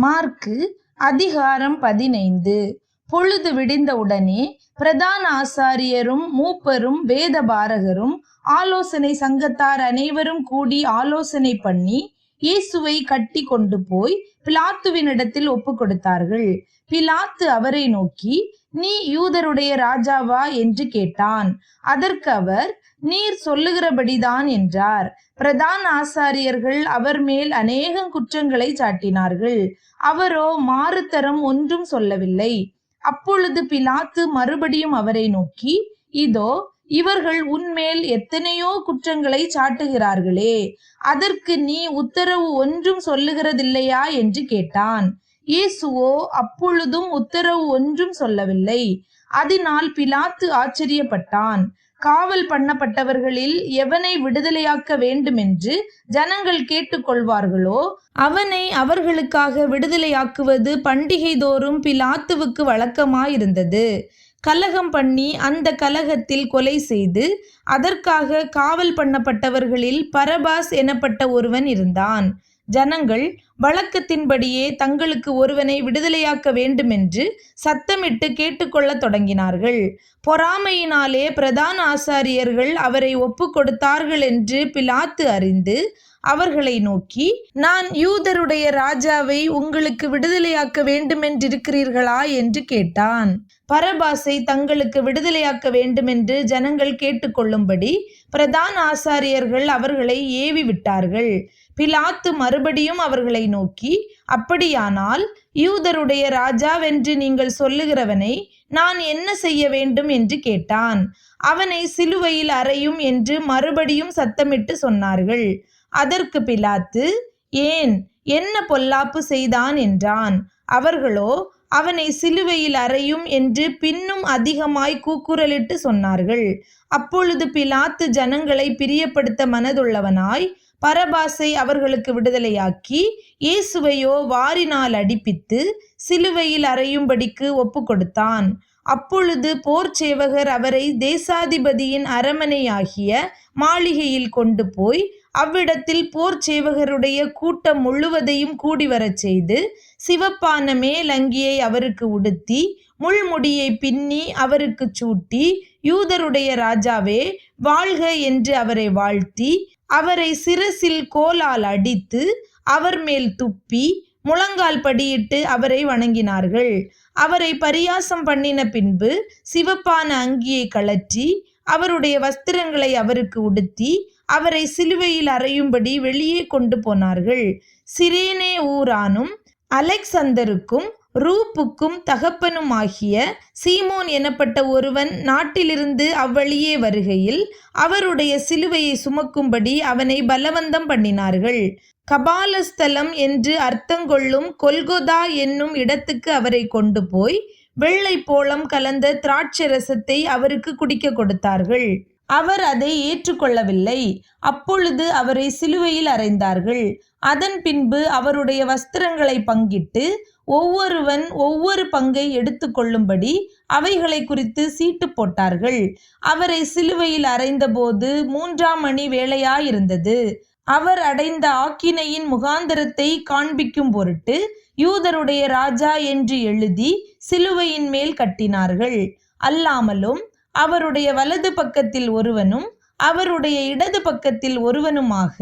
Mark அதிகாரம் 15. பொழுது விடிந்தவுடனே பிரதான ஆசாரியரும் மூப்பரும் வேதபாரகரும் ஆலோசனை சங்கத்தார் அனைவரும் கூடி ஆலோசனை பண்ணி இயேசுவை கட்டி கொண்டு போய் பிலாத்துவினிடத்தில் ஒப்பு கொடுத்தார்கள். பிலாத்து அவரை நோக்கி, நீ யூதருடைய ராஜாவா என்று கேட்டான். அதற்கு அவர், நீர் சொல்லுகிறபடிதான் என்றார். பிரதான ஆசாரியர்கள் அவர் மேல் அநேக குற்றங்களை சாட்டினார்கள். அவரோ மாறுதரம் ஒன்றும் சொல்லவில்லை. அப்பொழுது பிலாத்து மறுபடியும் அவரை நோக்கி, இதோ இவர்கள் உன்மேல் எத்தனையோ குற்றங்களை சாட்டுகிறார்களே, அதற்கு நீ உத்தரவு ஒன்றும் சொல்லுகிறதில்லையா என்று கேட்டான். இயேசுவோ அப்பொழுதும் உத்தரவு ஒன்றும் சொல்லவில்லை. அதனால் பிலாத்து ஆச்சரியப்பட்டான். காவல் பண்ணப்பட்டவர்களில் எவனை விடுதலையாக்க வேண்டுமென்று ஜனங்கள் கேட்டுக்கொள்வார்களோ அவனை அவர்களுக்காக விடுதலையாக்குவது பண்டிகை தோறும் பிலாத்துவுக்கு வழக்கமாயிருந்தது. கலகம் பண்ணி அந்த கலகத்தில் கொலை செய்து அதற்காக காவல் பண்ணப்பட்டவர்களில் பரபாஸ் எனப்பட்ட ஒருவன் இருந்தான். ஜனங்கள் வழக்கத்தின்படியே தங்களுக்கு ஒருவனை விடுதலையாக்க வேண்டுமென்று சத்தமிட்டு கேட்டுக்கொள்ள தொடங்கினார்கள். பொறாமையினாலே பிரதான ஆசாரியர்கள் அவரை ஒப்பு கொடுத்தார்கள் என்று பிலாத்து அறிந்து அவர்களை நோக்கி, நான் யூதருடைய ராஜாவை உங்களுக்கு விடுதலையாக்க வேண்டுமென்றிருக்கிறீர்களா என்று கேட்டான். பரபாசை தங்களுக்கு விடுதலையாக்க வேண்டுமென்று ஜனங்கள் கேட்டுக்கொள்ளும்படி பிரதான ஆசாரியர்கள் அவர்களை ஏவி விட்டார்கள். பிலாத்து மறுபடியும் அவர்களை நோக்கி, அப்படியானால் யூதருடைய ராஜாவென்று நீங்கள் சொல்லுகிறவனை நான் என்ன செய்ய வேண்டும் என்று கேட்டான். அவனை சிலுவையில் அறையும் என்று மறுபடியும் சத்தமிட்டு சொன்னார்கள். அதற்கு பிலாத்து, ஏன், என்ன பொல்லாப்பு செய்தான் என்றான். அவர்களோ அவனை சிலுவையில் அறையும் என்று பின்னும் அதிகமாய் கூக்குரலிட்டு சொன்னார்கள். அப்பொழுது பிலாத்து ஜனங்களை பிரியப்படுத்த மனதுள்ளவனாய் பரபாசை அவர்களுக்கு விடுதலையாக்கி இயேசுவையோ வாரினால் அடிப்பித்து சிலுவையில் அறையும்படிக்கு ஒப்பு கொடுத்தான். அப்பொழுது போர் சேவகர் அவரை தேசாதிபதியின் அரமனையாகிய மாளிகையில் கொண்டு போய் அவ்விடத்தில் போர் சேவகருடைய கூட்டம் முழுவதையும் கூடி வரச் செய்து சிவப்பான மேலங்கியை அவருக்கு உடுத்தி முள்முடியை பின்னி அவருக்கு சூட்டி, யூதருடைய ராஜாவே வாழ்க என்று அவரை வாழ்த்தி அவரை சிரசில் கோலால் அடித்து அவர் மேல் துப்பி முழங்கால் படியிட்டு அவரை வணங்கினார்கள். அவரை பரியாசம் பண்ணின பின்பு சிவப்பான அங்கியை கழற்றி அவருடைய வஸ்திரங்களை அவருக்கு உடுத்தி அவரை சிலுவையில் அறையும்படி வெளியே கொண்டு போனார்கள். சிரேனே ஊரானும் அலெக்சந்தருக்கும் ரூப்புக்கும் தகப்பனுமாகிய சீமோன் எனப்பட்ட ஒருவன் நாட்டிலிருந்து அவ்வழியே வருகையில் அவருடைய சிலுவையை சுமக்கும்படி அவனை பலவந்தம் பண்ணினார்கள். கபாலஸ்தலம் என்று அர்த்தங்கொள்ளும் கொல்கொதா என்னும் இடத்துக்கு அவரை கொண்டு போய் வெள்ளை போளம் கலந்த திராட்சரசத்தை அவருக்கு குடிக்க கொடுத்தார்கள். அவர் அதை ஏற்றுக்கொள்ளவில்லை. அப்பொழுது அவரை சிலுவையில் அறைந்தார்கள். அதன் பின்பு அவருடைய வஸ்திரங்களை பங்கிட்டு ஒவ்வொருவன் ஒவ்வொரு பங்கை எடுத்துக்கொள்ளும்படி அவைகளை குறித்து சீட்டு போட்டார்கள். அவரை சிலுவையில் அறைந்தபோது 3ஆம் மணி வேளையாயிருந்தது. அவர் அடைந்த ஆக்கினையின் முகாந்தரத்தை காண்பிக்கும் பொருட்டு யூதருடைய ராஜா என்று எழுதி சிலுவையின் மேல் கட்டினார்கள். அல்லாமலும் அவருடைய வலது பக்கத்தில் ஒருவனும் அவருடைய இடது பக்கத்தில் ஒருவனுமாக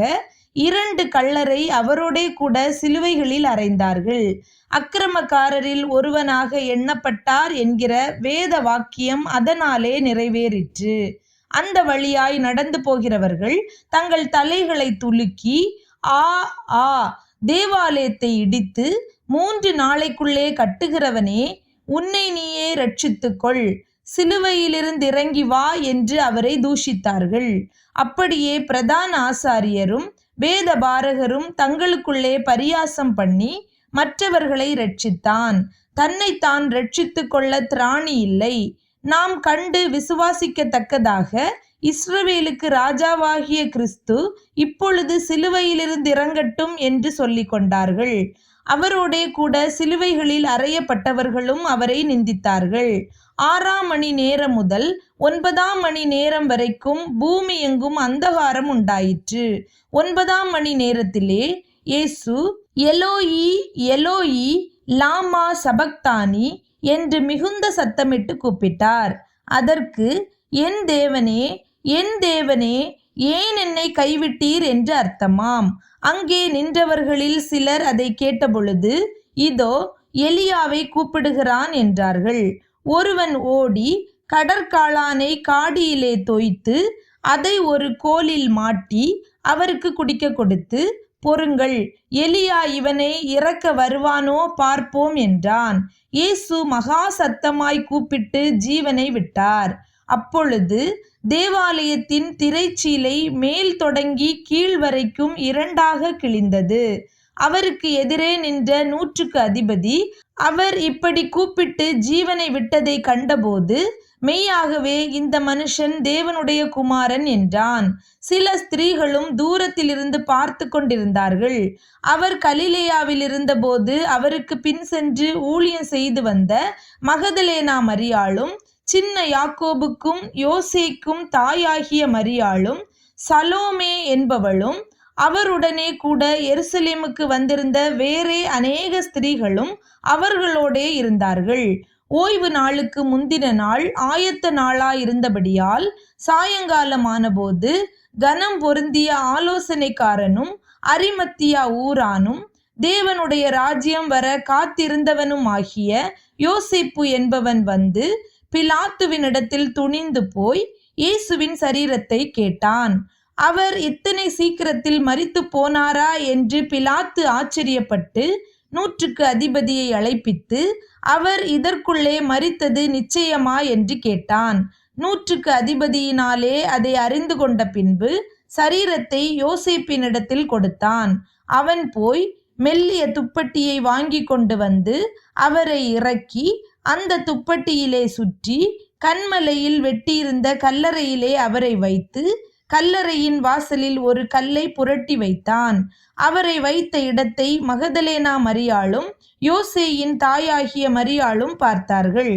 2 கள்ளரை அவரோடே கூட சிலுவைகளில் அறைந்தார்கள். அக்கிரமக்காரரில் ஒருவனாக எண்ணப்பட்டார் என்கிற வேத வாக்கியம் அதனாலே நிறைவேறிற்று. அந்த வழியாய் நடந்து போகிறவர்கள் தங்கள் தலைகளை துலுக்கி, ஆ ஆ தேவாலயத்தை இடித்து 3 நாளைக்குள்ளே கட்டுகிறவனே, உன்னை நீயே ரட்சித்துக்கொள், சிலுவையிலிருந்து இறங்கி வா என்று அவரை தூஷித்தார்கள். அப்படியே பிரதான ஆசாரியரும் வேதபாரகரும் தங்களுக்குள்ளே பரியாசம் பண்ணி மற்றவர்களை ரட்சித்தான். தன்னைத்தான் ரட்சித்து கொள்ள திராணி இல்லை. நாம் கண்டு விசுவாசிக்கத்தக்கதாக இஸ்ரவேலுக்கு ராஜாவாகிய கிறிஸ்து இப்பொழுது சிலுவையிலிருந்து இறங்கட்டும் என்று சொல்லிக் கொண்டார்கள். அவரோடே கூட சிலுவைகளில் அறையப்பட்டவர்களும் அவரை நிந்தித்தார்கள். 6ஆம் மணி நேரம் முதல் 9ஆம் மணி நேரம் வரைக்கும் பூமி எங்கும் அந்தகாரம் உண்டாயிற்று. 9ஆம் மணி நேரத்திலே இயேசு எலோயி எலோயி லாமா சபக்தானி என்று மிகுந்த சத்தமிட்டு கூப்பிட்டார். அதற்கு என் தேவனே, என் தேவனே, ஏன் என்னை கைவிட்டீர் என்று அர்த்தமாம். அங்கே நின்றவர்களில் சிலர் அதை கேட்டபொழுது, இதோ எலியாவை கூப்பிடுகிறான் என்றார்கள். ஒருவன் ஓடி கடற்காளானை காடியிலே தோய்த்து அதை ஒரு கோலில் மாட்டி அவருக்கு குடிக்க கொடுத்து, பொறுங்கள், எலியா இவனை இறக்க வருவானோ பார்ப்போம் என்றான். இயேசு மகா சத்தமாய் கூப்பிட்டு ஜீவனை விட்டார். அப்பொழுது தேவாலயத்தின் திரைச்சீலை மேல் தொடங்கி கீழ் வரைக்கும் இரண்டாக கிழிந்தது. அவருக்கு எதிரே நின்ற 100க்கு அதிபதி அவர் இப்படி கூப்பிட்டு ஜீவனை விட்டதை கண்டபோது, மெய்யாகவே இந்த மனுஷன் தேவனுடைய குமாரன் என்றான். சில ஸ்திரீகளும் தூரத்திலிருந்து பார்த்து கொண்டிருந்தார்கள். அவர் கலிலேயாவில் இருந்தபோது அவருக்கு பின் சென்று ஊழியம் செய்து வந்த மகதலேனா மரியாளும், சின்ன யாக்கோபுக்கும் யோசேக்கும் தாயாகிய மரியாளும், சலோமே என்பவளும், அவருடனே கூட எருசலேமுக்கு வந்திருந்த வேறே அநேக ஸ்திரீகளும் அவர்களோடே இருந்தார்கள். ஓய்வு நாளுக்கு முந்தின நாள் ஆயத்த நாளாயிருந்தபடியால் சாயங்காலமானபோது கனம் பொருந்திய ஆலோசனைக்காரனும் அரிமத்தியா ஊரானும் தேவனுடைய ராஜ்யம் வர காத்திருந்தவனும் ஆகிய யோசேப்பு என்பவன் வந்து பிலாத்துவினிடத்தில் துணிந்து போய் இயேசுவின் சரீரத்தை கேட்டான். அவர் இத்தனை சீக்கிரத்தில் மரித்து போனாரா என்று பிலாத்து ஆச்சரியப்பட்டு 100க்கு அதிபதியை அழைப்பித்து, அவர் இதற்குள்ளே மரித்தது நிச்சயமா என்று கேட்டான். 100க்கு அதிபதியினாலே அதை அறிந்து கொண்ட பின்பு சரீரத்தை யோசேப்பினிடத்தில் கொடுத்தான். அவன் போய் மெல்லிய துப்பட்டியை வாங்கி கொண்டு வந்து அவரை இறக்கி அந்த துப்பட்டியிலே சுற்றி கன்மலையில் வெட்டியிருந்த கல்லறையிலே அவரை வைத்து கல்லறையின் வாசலில் ஒரு கல்லை புரட்டி வைத்தான். அவரை வைத்த இடத்தை மகதலேனா மரியாளும் யோசேயின் தாயாகிய மரியாளும் பார்த்தார்கள்.